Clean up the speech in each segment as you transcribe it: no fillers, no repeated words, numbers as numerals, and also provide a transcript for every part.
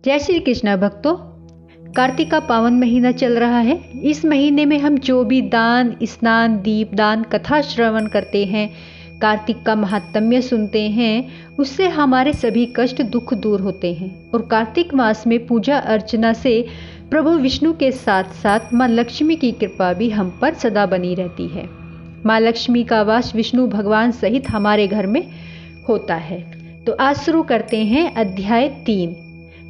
जय श्री कृष्ण भक्तों, कार्तिक का पावन महीना चल रहा है। इस महीने में हम जो भी दान, स्नान, दीपदान, कथा श्रवण करते हैं, कार्तिक का महात्म्य सुनते हैं, उससे हमारे सभी कष्ट दुख दूर होते हैं। और कार्तिक मास में पूजा अर्चना से प्रभु विष्णु के साथ साथ माँ लक्ष्मी की कृपा भी हम पर सदा बनी रहती है। माँ लक्ष्मी का वास विष्णु भगवान सहित हमारे घर में होता है। तो आज शुरू करते हैं अध्याय 3।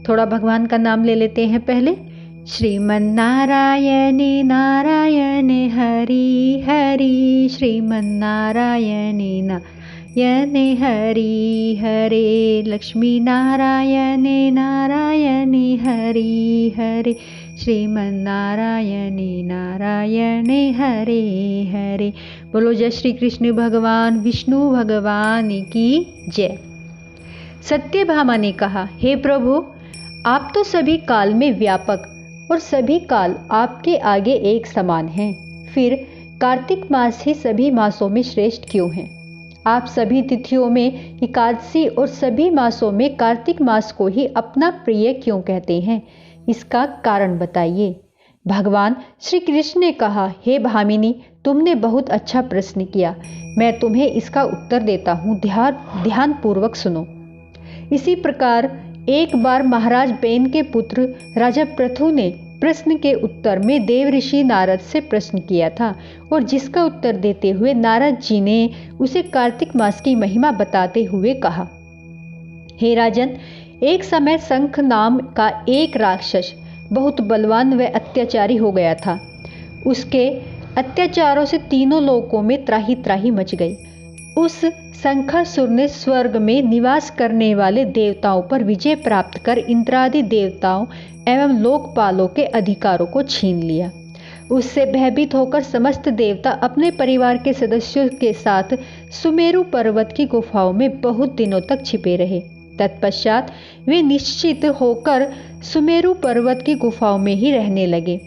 थोड़ा भगवान का नाम ले लेते हैं पहले। श्रीमन्नारायणे नारायणे हरि हरि, श्रीमन्नारायणे नारायणे हरि हरे, लक्ष्मी नारायणे नारायणे हरि हरे, श्रीमन्नारायणे नारायणे हरे हरे। बोलो जय श्री कृष्ण भगवान विष्णु भगवान की जय। सत्यभामा ने कहा, हे प्रभु, आप तो सभी काल में व्यापक और सभी काल आपके आगे एक समान हैं। फिर कार्तिक मास ही सभी मासों में श्रेष्ठ क्यों है? आप सभी तिथियों में एकादशी और सभी मासों में कार्तिक मास को ही अपना प्रिय क्यों कहते हैं? इसका कारण बताइए। भगवान श्री कृष्ण ने कहा, हे भामिनी, तुमने बहुत अच्छा प्रश्न किया। मैं तुम्हें इसका उत्तर देता हूँ, ध्यान पूर्वक सुनो। इसी प्रकार एक बार महाराज बेन के पुत्र राजा पृथु ने प्रश्न के उत्तर में देव ऋषि नारद से प्रश्न किया था, और जिसका उत्तर देते हुए नारद जी ने उसे कार्तिक मास की महिमा बताते हुए कहा, हे राजन, एक समय शंख नाम का एक राक्षस बहुत बलवान व अत्याचारी हो गया था। उसके अत्याचारों से तीनों लोकों में त्राही त्राही मच गई। उस शंखासुर ने स्वर्ग में निवास करने वाले देवताओं पर विजय प्राप्त कर इंद्रादि देवताओं एवं लोकपालों के अधिकारों को छीन लिया। उससे भयभीत होकर समस्त देवता अपने परिवार के सदस्यों के साथ सुमेरु पर्वत की गुफाओं में बहुत दिनों तक छिपे रहे। तत्पश्चात वे निश्चित होकर सुमेरु पर्वत की गुफाओं में ही रहने लगे।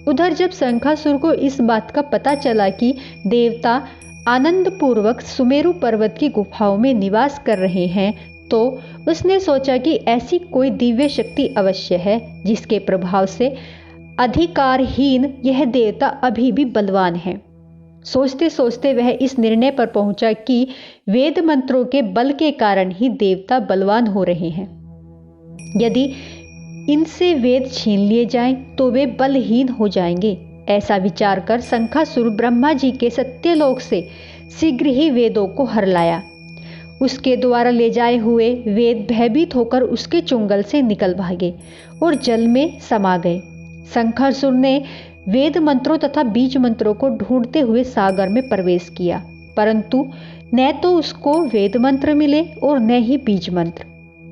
उधर जब शंखासुर को इस बात का पता चला कि देवता आनंद पूर्वक सुमेरु पर्वत की गुफाओं में निवास कर रहे हैं, तो उसने सोचा कि ऐसी कोई दिव्य शक्ति अवश्य है जिसके प्रभाव से अधिकारहीन यह देवता अभी भी बलवान है। सोचते सोचते वह इस निर्णय पर पहुंचा कि वेद मंत्रों के बल के कारण ही देवता बलवान हो रहे हैं। यदि इनसे वेद छीन लिए जाएं तो वे बलहीन हो जाएंगे। ऐसा विचार कर शंखासुर ब्रह्मा जी के सत्यलोक से शीघ्र ही वेदों को हर लाया। उसके द्वारा ले जाए हुए वेद भयभीत होकर उसके चुंगल से निकल भागे और जल में समा गए। शंखासुर ने वेद मंत्रों तथा बीज मंत्रों को ढूंढते हुए सागर में प्रवेश किया, परंतु न तो उसको वेद मंत्र मिले और न ही बीज मंत्र।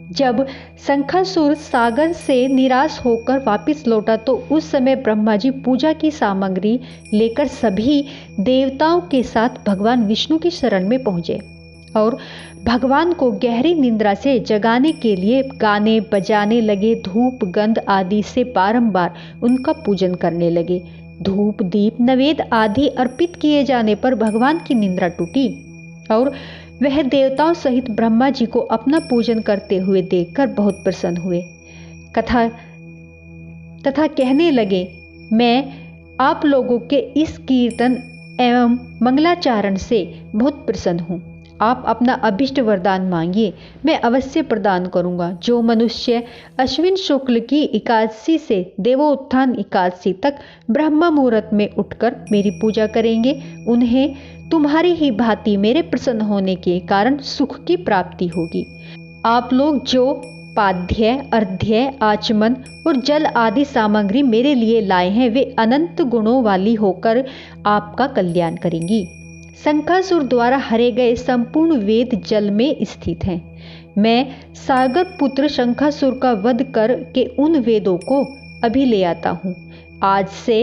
जब शंखासुर सागर से निराश होकर वापस लौटा तो उस समय ब्रह्मा जी पूजा की सामग्री लेकर सभी देवताओं के साथ भगवान विष्णु की शरण में पहुंचे और भगवान को गहरी निद्रा से जगाने के लिए गाने बजाने लगे। धूप गंध आदि से बारंबार उनका पूजन करने लगे। धूप दीप नैवेद्य आदि अर्पित किए जाने पर भगवान की निद्रा टूटी और वह देवताओं सहित ब्रह्मा जी को अपना पूजन करते हुए देखकर बहुत प्रसन्न हुए तथा कहने लगे, मैं आप लोगों के इस कीर्तन एवं मंगलाचारण से बहुत प्रसन्न हूँ। आप अपना अभिष्ट वरदान मांगिए, मैं अवश्य प्रदान करूँगा। जो मनुष्य अश्विन शुक्ल की एकादशी से देवोत्थान एकादशी तक ब्रह्म मुहूर्त में उठकर मेरी पूजा करेंगे, उन्हें तुम्हारी ही भांति मेरे प्रसन्न होने के कारण सुख की प्राप्ति होगी। आप लोग जो पाद्य, अर्घ्य, आचमन और जल आदि सामग्री मेरे लिए लाए हैं, वे अनंत गुणों वाली होकर आपका कल्याण करेंगी। शंखासुर द्वारा हरे गए संपूर्ण वेद जल में स्थित हैं। मैं सागर पुत्र शंखासुर का वध कर के उन वेदों को अभी ले आता हूँ। आज से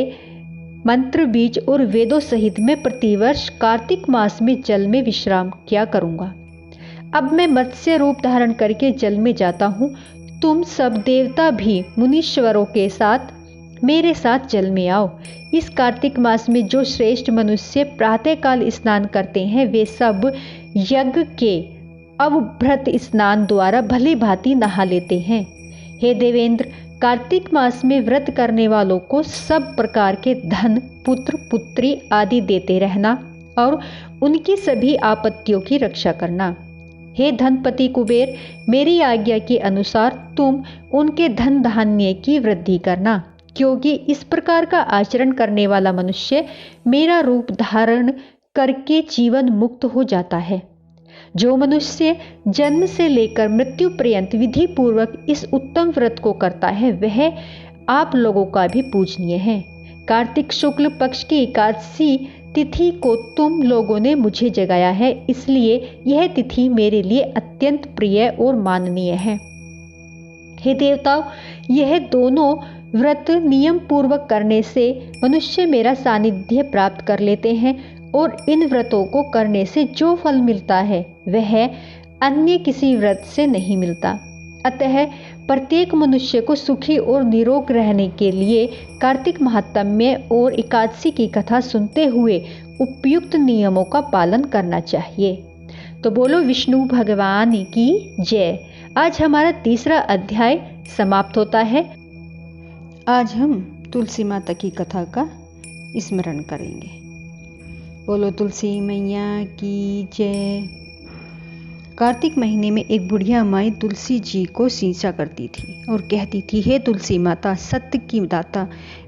मंत्र बीज और वेदों सहित मैं प्रतिवर्ष कार्तिक मास में जल में विश्राम किया करूँगा। अब मैं मत्स्य रूप धारण करके जल में जाता हूँ। तुम सब देवता भी मुनीश्वरों के साथ मेरे साथ जल में आओ। इस कार्तिक मास में जो श्रेष्ठ मनुष्य प्रातःकाल स्नान करते हैं, वे सब यज्ञ के अवभृत स्नान द्वारा भली भांति नहा लेते हैं। हे देवेंद्र, कार्तिक मास में व्रत करने वालों को सब प्रकार के धन, पुत्र पुत्री आदि देते रहना और उनकी सभी आपत्तियों की रक्षा करना। हे धनपति कुबेर, मेरी आज्ञा के अनुसार तुम उनके धन धान्य की वृद्धि करना, क्योंकि इस प्रकार का आचरण करने वाला मनुष्य मेरा रूप धारण करके जीवन मुक्त हो जाता है। जो मनुष्य जन्म से लेकर मृत्यु पर्यंत विधि पूर्वक इस उत्तम व्रत को करता है वह आप लोगों का भी पूजनीय है। कार्तिक शुक्ल पक्ष की एकादशी तिथि को तुम लोगों ने मुझे जगाया है, इसलिए यह तिथि मेरे लिए अत्यंत प्रिय और माननीय है। हे देवताओं, यह दोनों व्रत नियम पूर्वक करने से मनुष्य मेरा सानिध्य प्राप्त कर लेते हैं और इन व्रतों को करने से जो फल मिलता है वह अन्य किसी व्रत से नहीं मिलता। अतः प्रत्येक मनुष्य को सुखी और निरोग रहने के लिए कार्तिक महात्म्य और एकादशी की कथा सुनते हुए उपयुक्त नियमों का पालन करना चाहिए। तो बोलो विष्णु भगवान की जय। आज हमारा तीसरा अध्याय समाप्त होता है। आज हम तुलसी माता की कथा का स्मरण करेंगे। बोलो तुलसी मैया की जय। कार्तिक महीने में एक बुढ़िया माई तुलसी जी को सींचा करती थी और कहती थी, हे तुलसी माता, सत्य की दाता,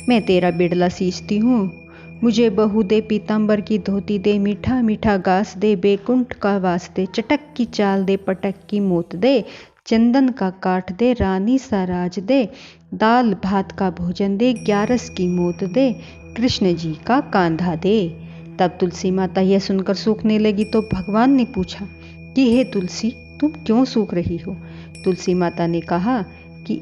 मैं तेरा बिड़ला सींचती हूँ। मुझे बहू दे, पीताम्बर की धोती दे, मीठा मीठा घास दे, बैकुंठ का वास दे, चटक की चाल दे, पटक की मोत दे, चंदन का काठ दे, रानी सा राज दे, दाल भात का भोजन दे, 11 की मोत दे, कृष्ण जी का कांधा दे। तब तुलसी माता यह सुनकर सूखने लगी तो भगवान ने पूछा कि हे तुलसी, तुम क्यों सूख रही हो? तुलसी माता ने कहा कि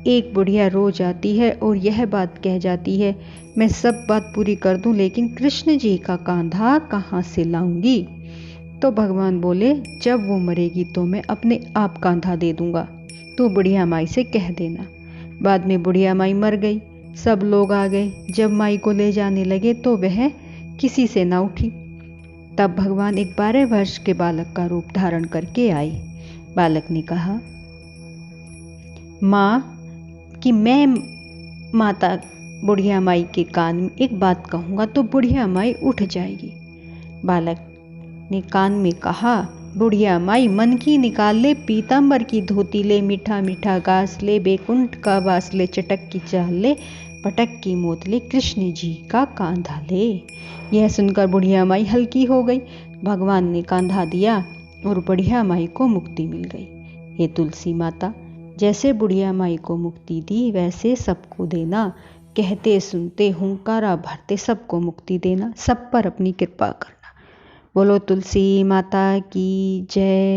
एक बुढ़िया रोज आती है और यह बात कह जाती है, मैं सब बात पूरी कर दूं, लेकिन कृष्ण जी का कांधा कहाँ से लाऊंगी? तो भगवान बोले, जब वो मरेगी तो मैं अपने आप कांधा दे दूंगा, तो बुढ़िया माई से कह देना। बाद में बुढ़िया माई मर गई। सब लोग आ गए। जब माई को ले जाने लगे तो वह किसी से ना उठी। तब भगवान एक 12 वर्ष के बालक का रूप धारण करके आए। बालक ने कहा, माँ कि मैं माता बुढ़िया माई के कान में एक बात कहूँगा तो बुढ़िया माई उठ जाएगी। बालक ने कान में कहा, बुढ़िया माई मन की निकाल ले, पीताम्बर की धोती ले, मीठा मीठा घास ले, बैकुंठ का वास ले, चटक की चाल ले, पटक की मोत ले, कृष्ण जी का कांधा ले। यह सुनकर बुढ़िया माई हल्की हो गई। भगवान ने कांधा दिया और बुढ़िया माई को मुक्ति मिल गई। हे तुलसी माता, जैसे बुढ़िया माई को मुक्ति दी वैसे सबको देना। कहते सुनते हुंकारा भरते सबको मुक्ति देना। सब पर अपनी कृपा करना। बोलो तुलसी माता की जय।